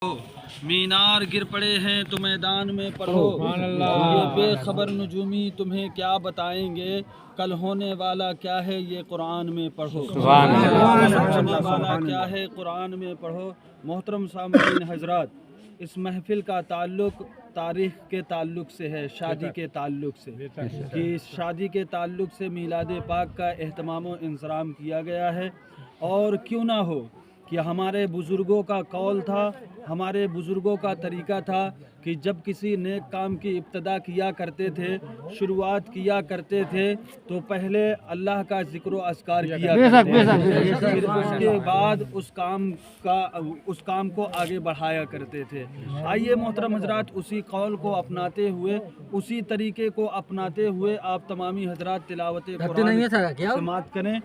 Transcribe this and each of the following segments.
मीनार गिर पड़े हैं तो मैदान में पढ़ो। ये बेखबर नजूमी तुम्हें क्या बताएंगे, कल होने वाला क्या है ये कुरान में पढ़ो। होने वाला क्या है कुरान में पढ़ो। मोहतरम सामईन हजरात, इस महफिल का ताल्लुक तारीख़ के ताल्लुक से है, शादी के ताल्लुक से, कि शादी के ताल्लुक से मीलाद पाक का एहतमाम व इंतज़ाम किया गया है। और क्यों ना हो कि हमारे बुज़ुर्गों का कौल था, हमारे बुज़ुर्गों का तरीका था कि जब किसी नेक काम की इब्तदा किया करते थे, शुरुआत किया करते थे, तो पहले अल्लाह का ज़िक्र व अस्कार किया करते थे, फिर उसके बाद उस काम को आगे बढ़ाया करते थे। आइए मोहतरम हजरात, उसी कौल को अपनाते हुए, उसी तरीके को अपनाते हुए आप तमामी हजरात तिलावत कुरान समात करें।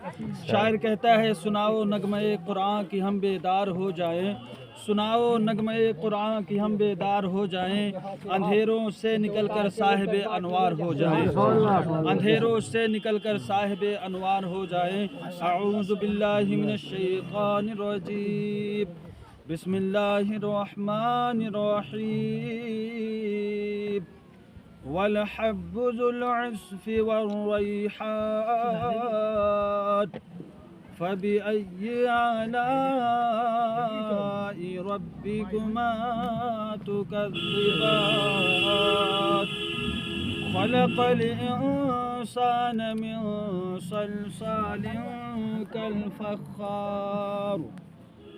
शायर कहता है, सुनाओ नगमे कुरान कि हम बेदार हो जाएं, सुनाओ नगमे कुरान कि हम बेदार हो जाएं, अंधेरों से निकलकर साहिबे अनवार हो जाएं, अंधेरों से निकलकर साहिबे अनवार हो जाएं। अऊज़ु बिल्लाहि मिनश शैतानिर रजीम, बिस्मिल्लाहिर रहमानिर रहीम। वल हब्बु ज़ुल अस्फ़ि वर रैहान फ़बिअय्यि आलाइ रब्बिकुमा तुकज़्ज़िबान। ख़लक़ल इंसान मिन सलसालिन कल-फ़ख़्ख़ार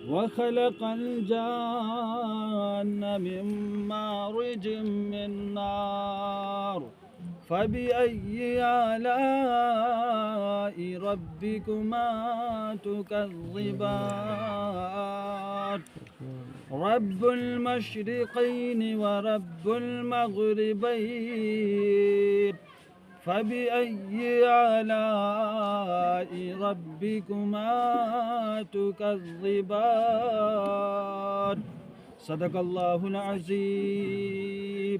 वख़लक़ल जान्न मिन मारिजिम मिन नार फ़बिअय्यि आलाइ रब्बिकुमा तुकज़्ज़िबान। रब्बुल मशरिक़ैन व रब्बुल मग़रिबैन फ़बिअय्यि आलाइ रब्बिकुमा तुकज़्ज़िबान। सदक़ल्लाहुल अज़ीम।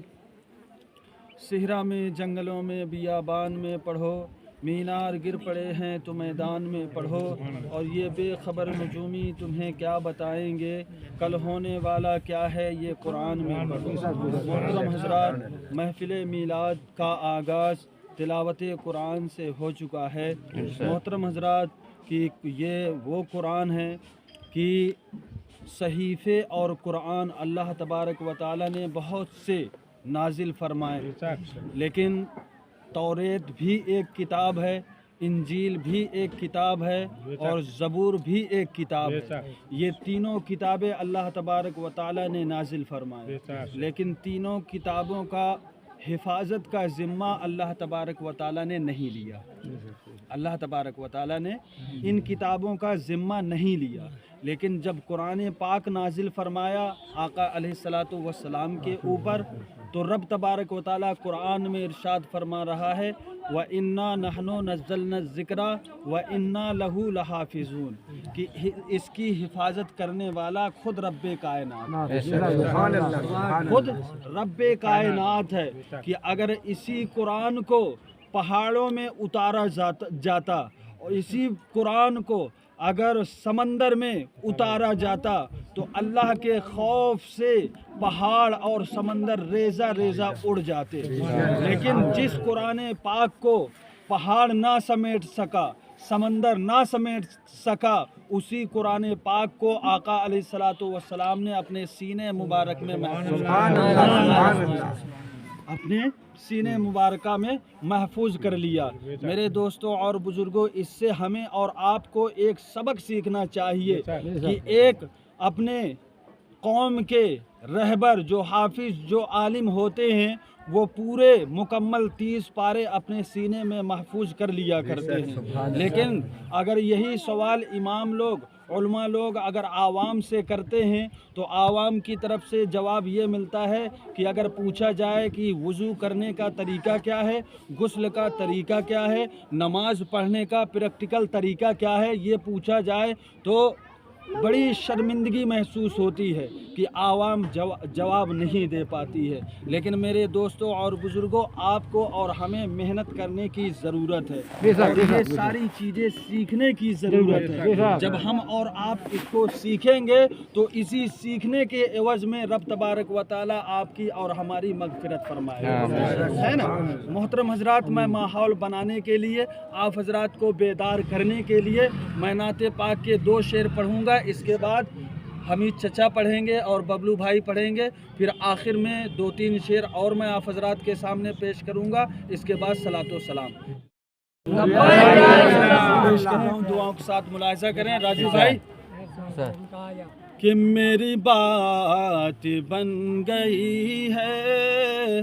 सिहरा में, जंगलों में, बियाबान में पढ़ो, मीनार गिर पड़े हैं तो मैदान में पढ़ो, और ये बेखबर नजूमी तुम्हें क्या बताएंगे, कल होने वाला क्या है ये कुरान में पढ़ो। मोहतरम हजरात, महफिल मीलाद का आगाज़ तिलावत कुरान से हो चुका है। मोहतरम हजरात, कि ये वो कुरान है कि सहीफ़े और कुरान अल्लाह तबारक व तआला ने बहुत से नाजिल फरमाए, लेकिन तौरेत भी एक किताब है, इंजील भी एक किताब है, और ज़बूर भी एक किताब है। ये तीनों किताबें अल्लाह तबारक व तआला ने नाजिल फरमाए, लेकिन तीनों किताबों का हिफाजत का ज़िम्मा अल्लाह तबारक व तआला ने नहीं लिया। अल्लाह तबारक व तआला ने इन किताबों का ज़िम्मा नहीं लिया। लेकिन जब कुरान पाक नाजिल फरमाया आका अलैहिस्सलातु वस्सलाम के ऊपर, तो रब तबारक व तआला कुरान में इरशाद फरमा रहा है, व इन्ना नहनु नज़्ज़लना ज़िक्रा व इन्ना लहू लहाफ़िज़ून, कि इसकी हिफाजत करने वाला खुद रब्बे कायनात, खुद रब्बे कायनात है। कि अगर इसी कुरान को पहाड़ों में उतारा जाता और इसी कुरान को अगर समंदर में उतारा जाता, तो अल्लाह के खौफ से पहाड़ और समंदर रेजा रेजा उड़ जाते। लेकिन जिस कुरान पाक को पहाड़ ना समेट सका, समंदर ना समेट सका, उसी कुरान पाक को आका अलैहिस्सलातु वस्सलाम ने अपने सीने मुबारक में अपने सीने मुबारका में महफूज कर लिया। मेरे दोस्तों और बुजुर्गों, इससे हमें और आपको एक सबक सीखना चाहिए कि एक अपने कौम के रहबर जो हाफिज, जो आलिम होते हैं, वो पूरे मुकम्मल 30 पारे अपने सीने में महफूज कर लिया करते हैं। लेकिन अगर यही सवाल इमाम लोग, उलमा लोग अगर आवाम से करते हैं, तो आवाम की तरफ से जवाब ये मिलता है कि अगर पूछा जाए कि वज़ू करने का तरीका क्या है, गुस्ल का तरीका क्या है, नमाज पढ़ने का प्रैक्टिकल तरीका क्या है, ये पूछा जाए, तो بڑی شرمندگی محسوس ہوتی ہے کہ عوام جواب نہیں دے پاتی ہے، لیکن میرے دوستوں اور بزرگوں، آپ کو اور ہمیں محنت کرنے کی ضرورت ہے، اور یہ ساری چیزیں سیکھنے کی ضرورت ہے۔ جب ہم اور آپ اس کو سیکھیں گے تو اسی سیکھنے کے عوض میں رب تبارک و تعالیٰ آپ کی اور ہماری مغفرت فرمائے گا، ہے نا؟ محترم حضرات، میں ماحول بنانے کے لیے، آپ حضرات کو بیدار کرنے کے لیے میں نعت پاک کے 2 شعر پڑھوں گا، اس کے بعد حمید چچا پڑھیں گے اور ببلو بھائی پڑھیں گے، پھر آخر میں 2-3 شعر اور میں آپ حضرات کے سامنے پیش کروں گا، اس کے بعد صلاۃ و سلام پیش کر رہا ہوں۔ دعاؤں کے ساتھ ملاحظہ کریں راجو بھائی کہ میری بات بن گئی ہے،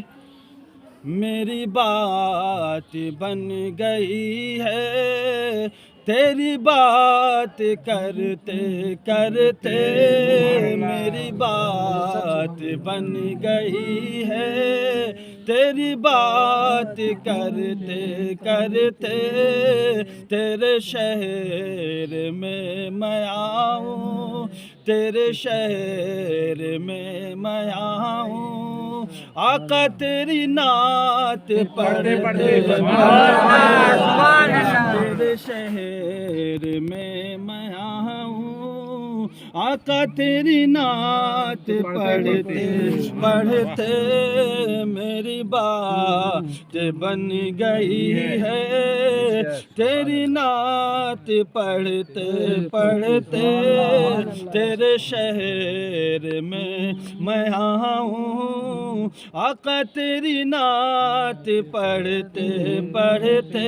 میری بات بن گئی ہے، تیری بات کرتے کرتے میری بات بن گئی ہے، تیری بات کرتے کرتے تیرے شہر میں آؤں، تیرے شہر میں آؤں، آقا تیری نعت پڑھتے تیرے شہر میں آؤں، آقا تیری نعت پڑھتے پڑھتے میری بات بن گئی ہے، تیری نعت پڑھتے پڑھتے تیرے شہر میں آؤں، آقا تیری نعت پڑھتے پڑھتے۔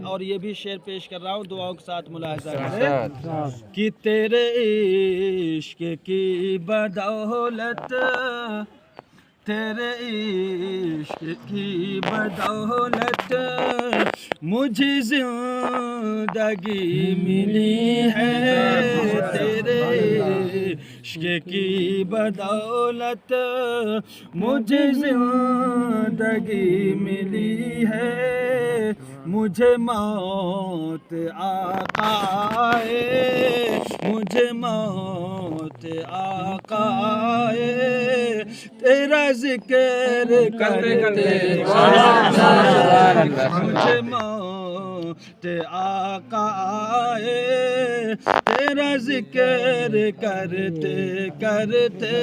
اور یہ بھی شعر پیش کر رہا ہوں، دعاؤں کے ساتھ ملاحظہ کریں کہ تیرے عشق کی بدولت، تیرے عشق کی بدولت مجھے زندگی ملی ہے، تیرے عشق کی بدولت مجھے زندگی ملی ہے، مجھے موت آقا آئے، مجھے موت آقا آئے، تیرا ذکر کرتے مجھے موت آقا آئے، تیرا ذکر کرتے کرتے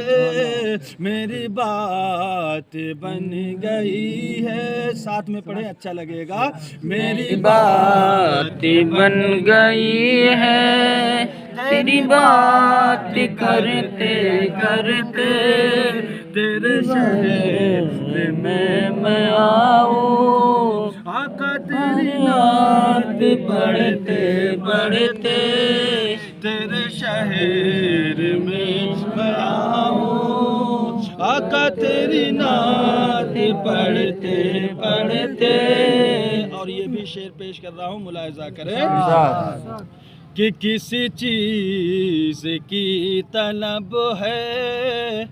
میری بات بن گئی ہے۔ ساتھ میں پڑھیں، اچھا لگے گا۔ میری بات بن گئی ہے، تیری بات کرتے کرتے تیرے شہر میں آؤں، آقا تیری نعت پڑھتے پڑھتے تیرے شہر میں آؤں، آقا تیری نعت پڑھتے پڑھتے۔ اور یہ بھی شعر پیش کر رہا ہوں، ملاحظہ کریں کہ کسی چیز کی طلب ہے،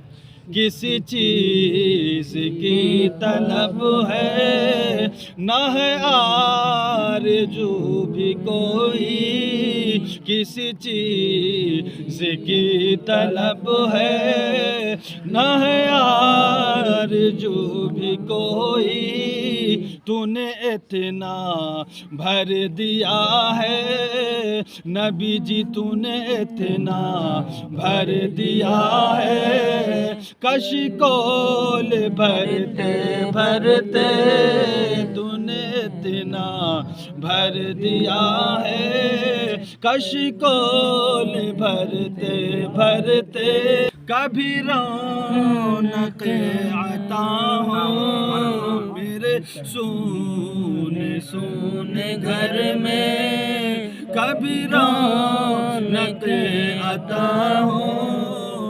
کسی چیز کی طلب ہے، نہ ہے آرزو بھی کوئی، کسی چیز کی طلب ہے، نہ ہے آرزو بھی کوئی، تو نے اتنا بھر دیا ہے نبی جی، تو نے اتنا بھر دیا ہے، کشکول بھرتے بھرتے تو نے اتنا بھر دیا ہے، کشکول بھرتے بھرتے کبھی رونق عطا ہو میرے سونے سونے گھر میں، کبھی رونق عطا ہو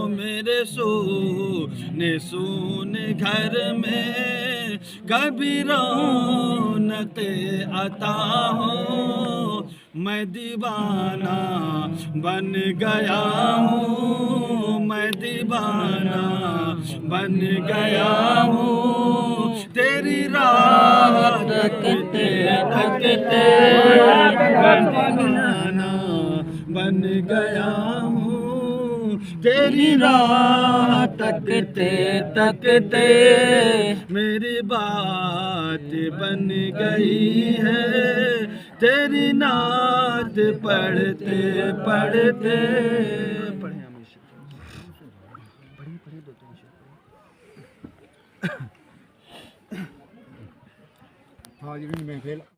میرے سونے سونے گھر میں، کبھی رونق عطا ہو، میں دیوانہ بن گیا ہوں، میں دیوانہ بن گیا ہوں، تیری راہ تکتے تکتے میں دیوانہ بن بن گیا ہوں تیری راہ تکتے تکتے میری بات بن گئی ہے تیری نعت پڑھتے پڑھتے پڑھیں ہمیشہ پڑھیں دو تین شعر حاضرین محفل